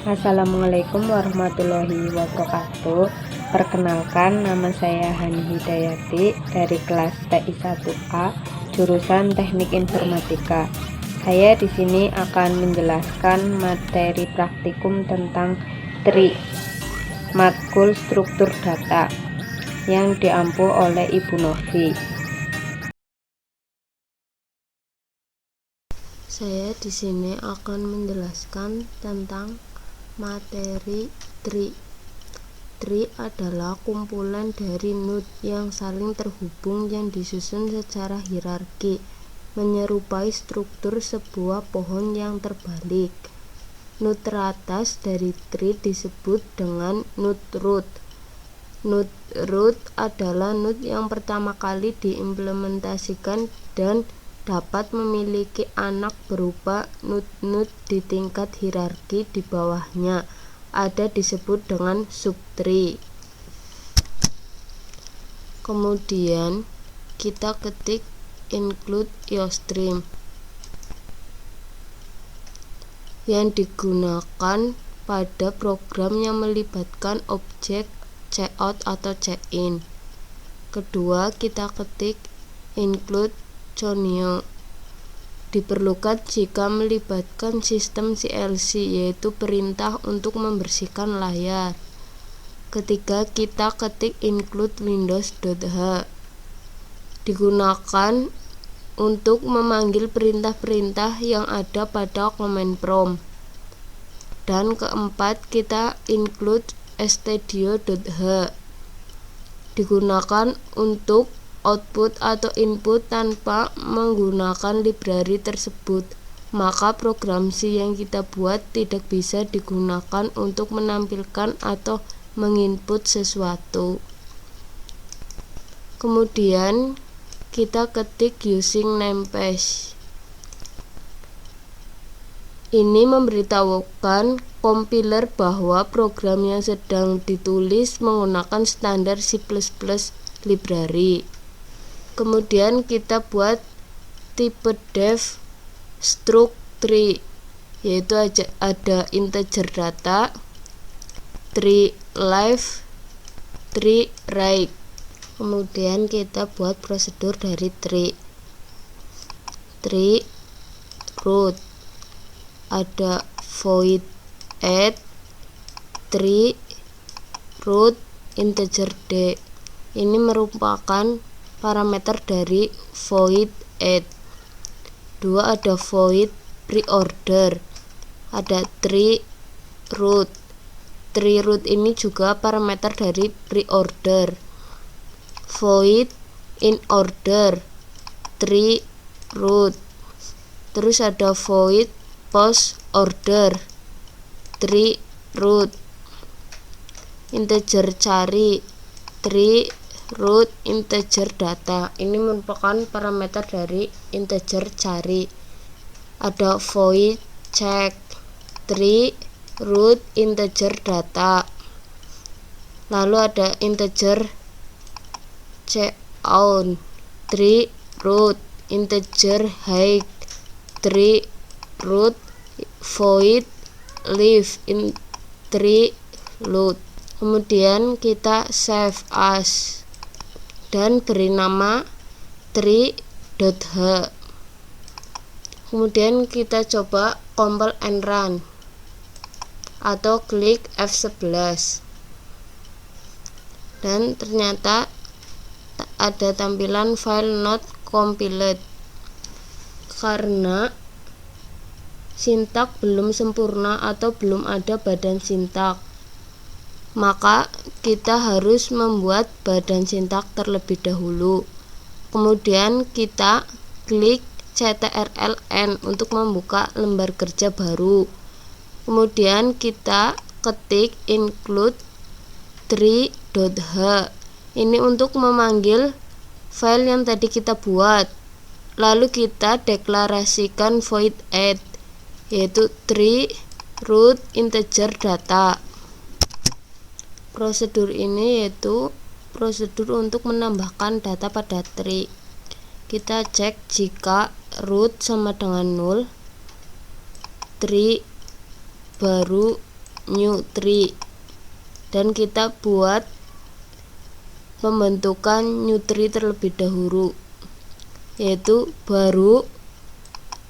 Assalamualaikum warahmatullahi wabarakatuh. Perkenalkan, nama saya Hani Hidayati dari kelas TI 1A jurusan Teknik Informatika. Saya di sini akan menjelaskan materi praktikum tentang TRI, matkul struktur data, yang diampu oleh Ibu Novi. Saya di sini akan menjelaskan tentang materi TRI. TRI adalah kumpulan dari node yang saling terhubung yang disusun secara hierarki, menyerupai struktur sebuah pohon yang terbalik. Node teratas dari TRI disebut dengan node root. Node root adalah node yang pertama kali diimplementasikan dan dapat memiliki anak berupa node-node di tingkat hierarki di bawahnya, ada disebut dengan subtree. Kemudian kita ketik include iostream yang digunakan pada program yang melibatkan objek cout atau cin. Kedua, kita ketik include Conio. Diperlukan jika melibatkan sistem CLC, yaitu perintah untuk membersihkan layar. Ketiga, kita ketik include windows.h. Digunakan untuk memanggil perintah-perintah yang ada pada command prompt. Dan keempat, kita include studio.h. Digunakan untuk output atau input tanpa menggunakan library tersebut, maka program C yang kita buat tidak bisa digunakan untuk menampilkan atau menginput sesuatu. Kemudian kita ketik using namespace. Ini memberitahukan kompiler bahwa program yang sedang ditulis menggunakan standar C++ library. Kemudian kita buat tipe def struct tree, yaitu ada integer data, tree left, tree right. Kemudian kita buat prosedur dari tree root, ada void add tree root integer d. Ini merupakan parameter dari void add. Dua, ada void preorder, ada tree root. Tree root ini juga parameter dari preorder. Void in order tree root. Terus ada void post order tree root. Integer cari tree root integer data. Ini merupakan parameter dari integer cari. Ada void check tree root integer data. Lalu ada integer cout tree root integer height tree root void leave in tree root. Kemudian kita save as dan beri nama tree.h. Kemudian kita coba compile and run atau klik F11, dan ternyata ada tampilan file not compiled karena sintak belum sempurna atau belum ada badan sintak. Maka kita harus membuat badan sintak terlebih dahulu. Kemudian kita klik CTRL-N untuk membuka lembar kerja baru. Kemudian kita ketik include tree.h. Ini untuk memanggil file yang tadi kita buat. Lalu kita deklarasikan void add, yaitu tree root integer data. Prosedur ini yaitu prosedur untuk menambahkan data pada tree. Kita cek jika root sama dengan 0, tree baru new tree, dan kita buat pembentukan new tree terlebih dahulu, yaitu baru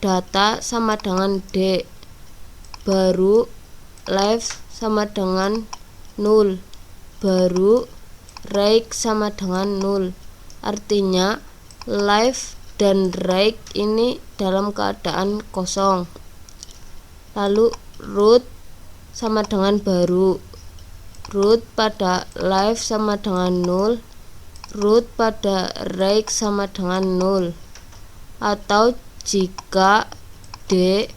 data sama dengan D, baru live sama dengan 0, baru right sama dengan 0. Artinya live dan right ini dalam keadaan kosong. Lalu root sama dengan baru, root pada live sama dengan 0, root pada right sama dengan 0. Atau jika D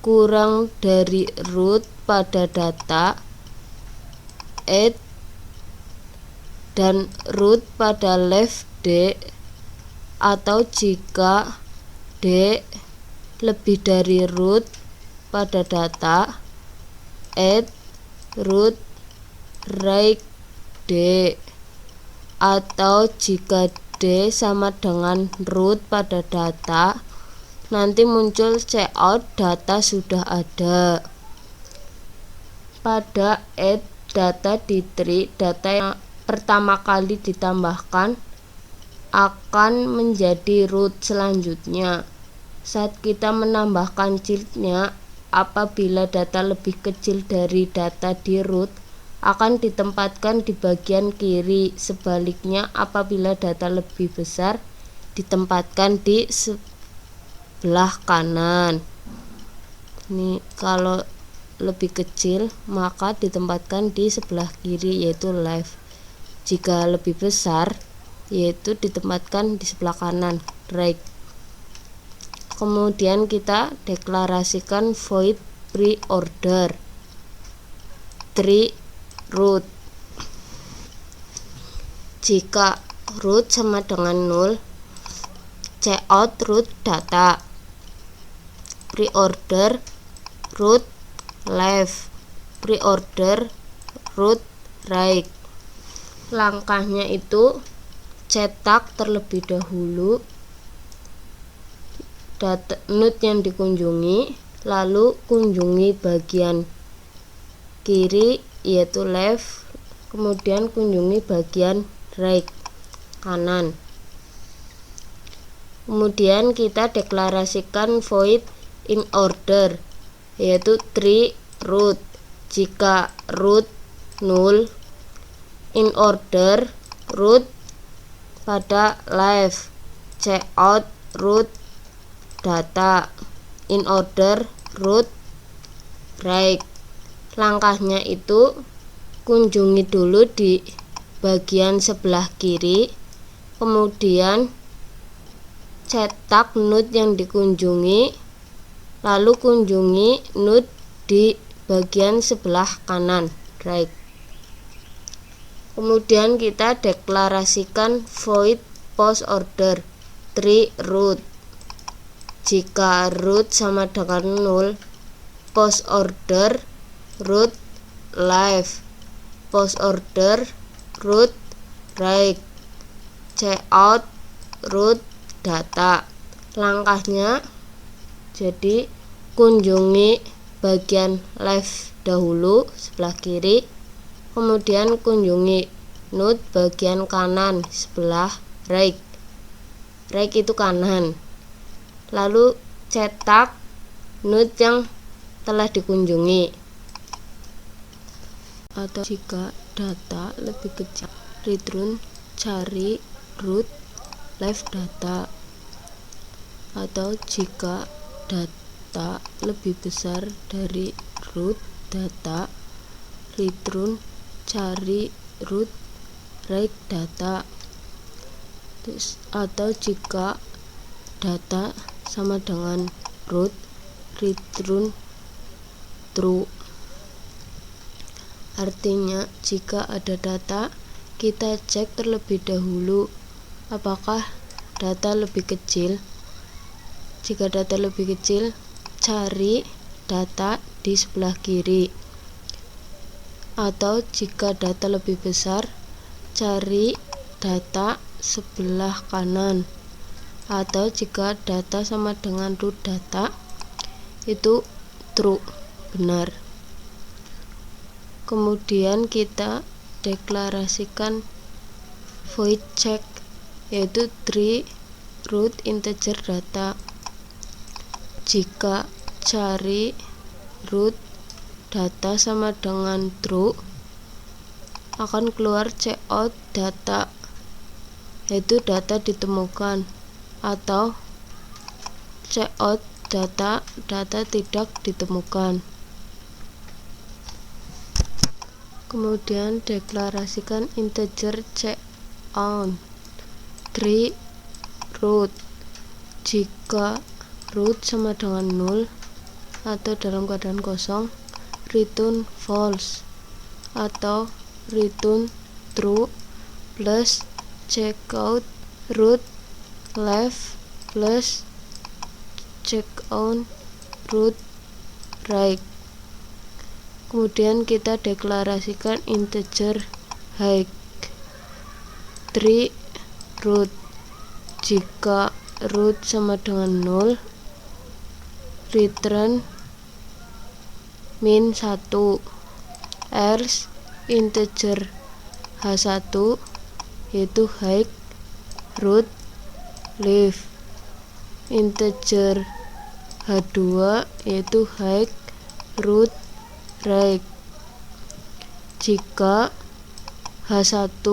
kurang dari root pada data, add dan root pada left D, atau jika D lebih dari root pada data, add root right D, atau jika D sama dengan root pada data, nanti muncul cout data sudah ada. Pada add data di tree, data yang pertama kali ditambahkan akan menjadi root selanjutnya. Saat kita menambahkan childnya, apabila data lebih kecil dari data di root, akan ditempatkan di bagian kiri. Sebaliknya, apabila data lebih besar, ditempatkan di sebelah kanan. Ini kalau lebih kecil maka ditempatkan di sebelah kiri, yaitu left. Jika lebih besar, yaitu ditempatkan di sebelah kanan, right. Kemudian kita deklarasikan void pre-order tree root. Jika root sama dengan 0, cout root data, pre-order root left, pre-order root right. Langkahnya itu cetak terlebih dahulu data node yang dikunjungi, lalu kunjungi bagian kiri yaitu left, kemudian kunjungi bagian right kanan. Kemudian kita deklarasikan void in order, yaitu tree root. Jika root 0, in order root pada left, cout root data, in order root right. Langkahnya itu kunjungi dulu di bagian sebelah kiri, kemudian cetak node yang dikunjungi, lalu kunjungi node di bagian sebelah kanan, right. Kemudian kita deklarasikan void post order tree root. Jika root sama dengan 0, post order root left, post order root right, cout root data. Langkahnya jadi kunjungi bagian left dahulu sebelah kiri, kemudian kunjungi node bagian kanan sebelah right. Right itu kanan. Lalu cetak node yang telah dikunjungi. Atau jika data lebih kecil, return cari root left data. Atau jika data lebih besar dari root data, return cari root right data. Atau jika data sama dengan root, return true. Artinya jika ada data, kita cek terlebih dahulu apakah data lebih kecil. Jika data lebih kecil, cari data di sebelah kiri. Atau jika data lebih besar, cari data sebelah kanan, atau jika data sama dengan root data itu true, benar. Kemudian kita deklarasikan void check, yaitu tree root integer data. Jika cari root data sama dengan true, akan keluar cout data, yaitu data ditemukan, atau cout data tidak ditemukan. Kemudian deklarasikan integer count tree root. Jika root sama dengan 0 atau dalam keadaan kosong, return false atau return true plus checkout root left plus checkout root right. Kemudian kita deklarasikan integer height tree root. Jika root sama dengan 0, return min 1, else integer h1 yaitu height root left, integer h2 yaitu height root right. Jika h1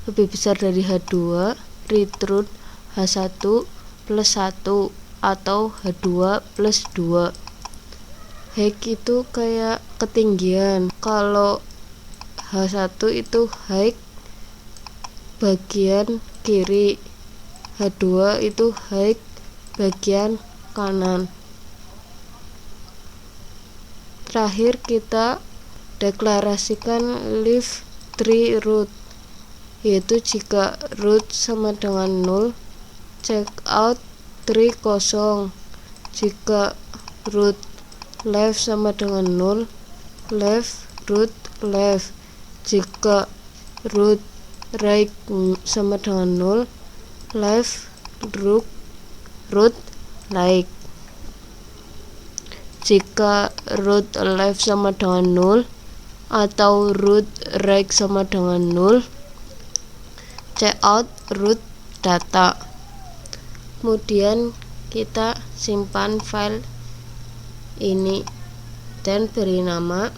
lebih besar dari h2, return h1 plus 1 atau h2 plus 2. Height itu kayak ketinggian. Kalau h1 itu height bagian kiri, h2 itu height bagian kanan. Terakhir kita deklarasikan leave tree root, yaitu jika root sama dengan 0, check out tree kosong. Jika root left sama dengan 0, left root left. Jika root right sama dengan 0, left root right. Jika root left sama dengan 0 atau root right sama dengan 0, check out root data. Kemudian kita simpan file ini dan beri nama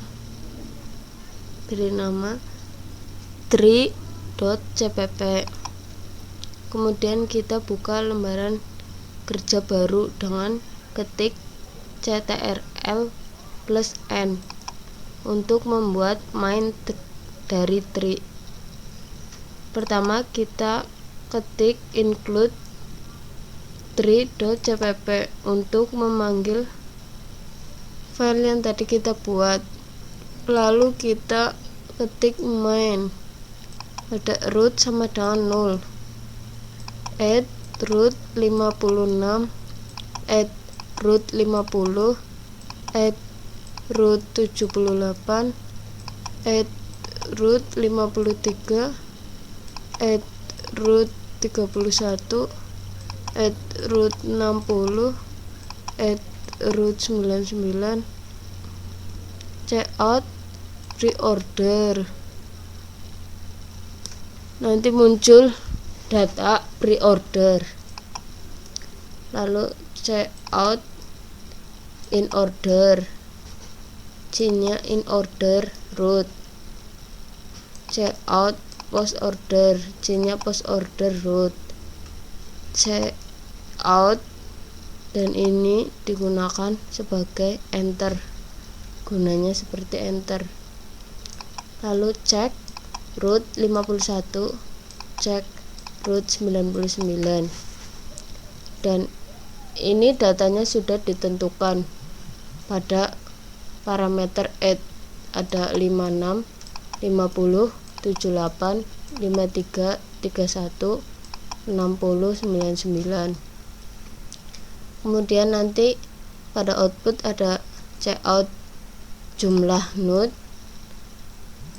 tree.cpp. Kemudian kita buka lembaran kerja baru dengan ketik ctrl plus n untuk membuat main dari tree. Pertama kita ketik include tree.cpp untuk memanggil file yang tadi kita buat. Lalu kita ketik main, ada root sama dengan 0, add root 56, add root 50, add root 78, add root 53, add root 31, add root 60, add root 99, checkout pre-order. Nanti muncul data pre-order. Lalu checkout in order, C-nya in order root. Checkout post order, C-nya post order root. Checkout, dan ini digunakan sebagai enter, gunanya seperti enter. Lalu cek root 51, cek root 99, dan ini datanya sudah ditentukan pada parameter add, ada 56, 50, 78, 53, 31, 60, 99. Kemudian nanti pada output ada checkout jumlah node,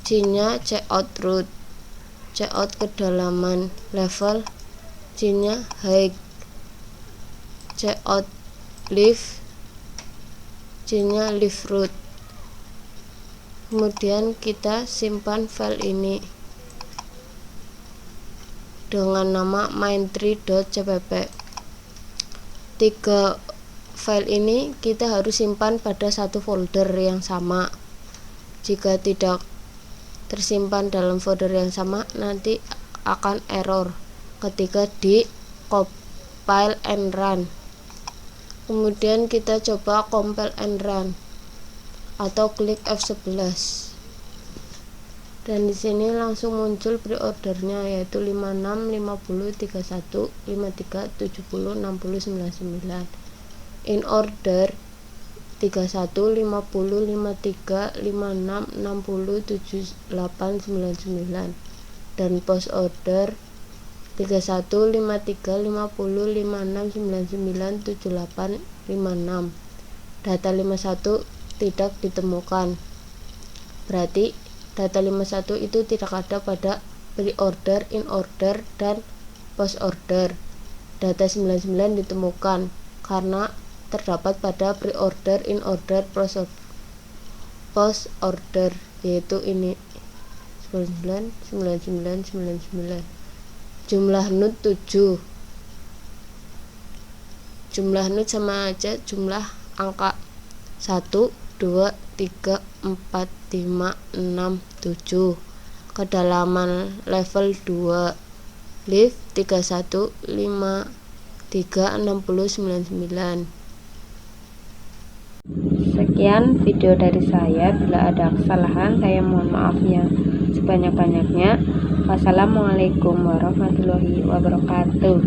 C-nya checkout root. cout kedalaman, level C-nya height, cout lift, C-nya lift root. Kemudian kita simpan file ini dengan nama main3.cpp. 3 file ini kita harus simpan pada satu folder yang sama. Jika tidak tersimpan dalam folder yang sama, nanti akan error ketika di compile and run. Kemudian kita coba compile and run atau klik F11. Dan di sini langsung muncul pre-ordernya, yaitu 56, 50, 31, 53, 70, 60, 99. In order 31, 50, 53, 56, 60, 78, 99. Dan post order 31, 53, 50, 56, 99, 78, 56. Data 51 tidak ditemukan. Berarti data 51 itu tidak ada pada pre-order, in order, dan post order. Data 99 ditemukan karena terdapat pada pre-order, in order, post order, yaitu ini 99, 99, 99. Jumlah node 7. Jumlah node sama aja jumlah angka 1, 2, 3, 4, 5, 6, 7. Kedalaman level 2, lift 31, 5, 3, 60, 99. Sekian video dari saya. Bila ada kesalahan, saya mohon maaf yang sebanyak-banyaknya. Wassalamualaikum warahmatullahi wabarakatuh.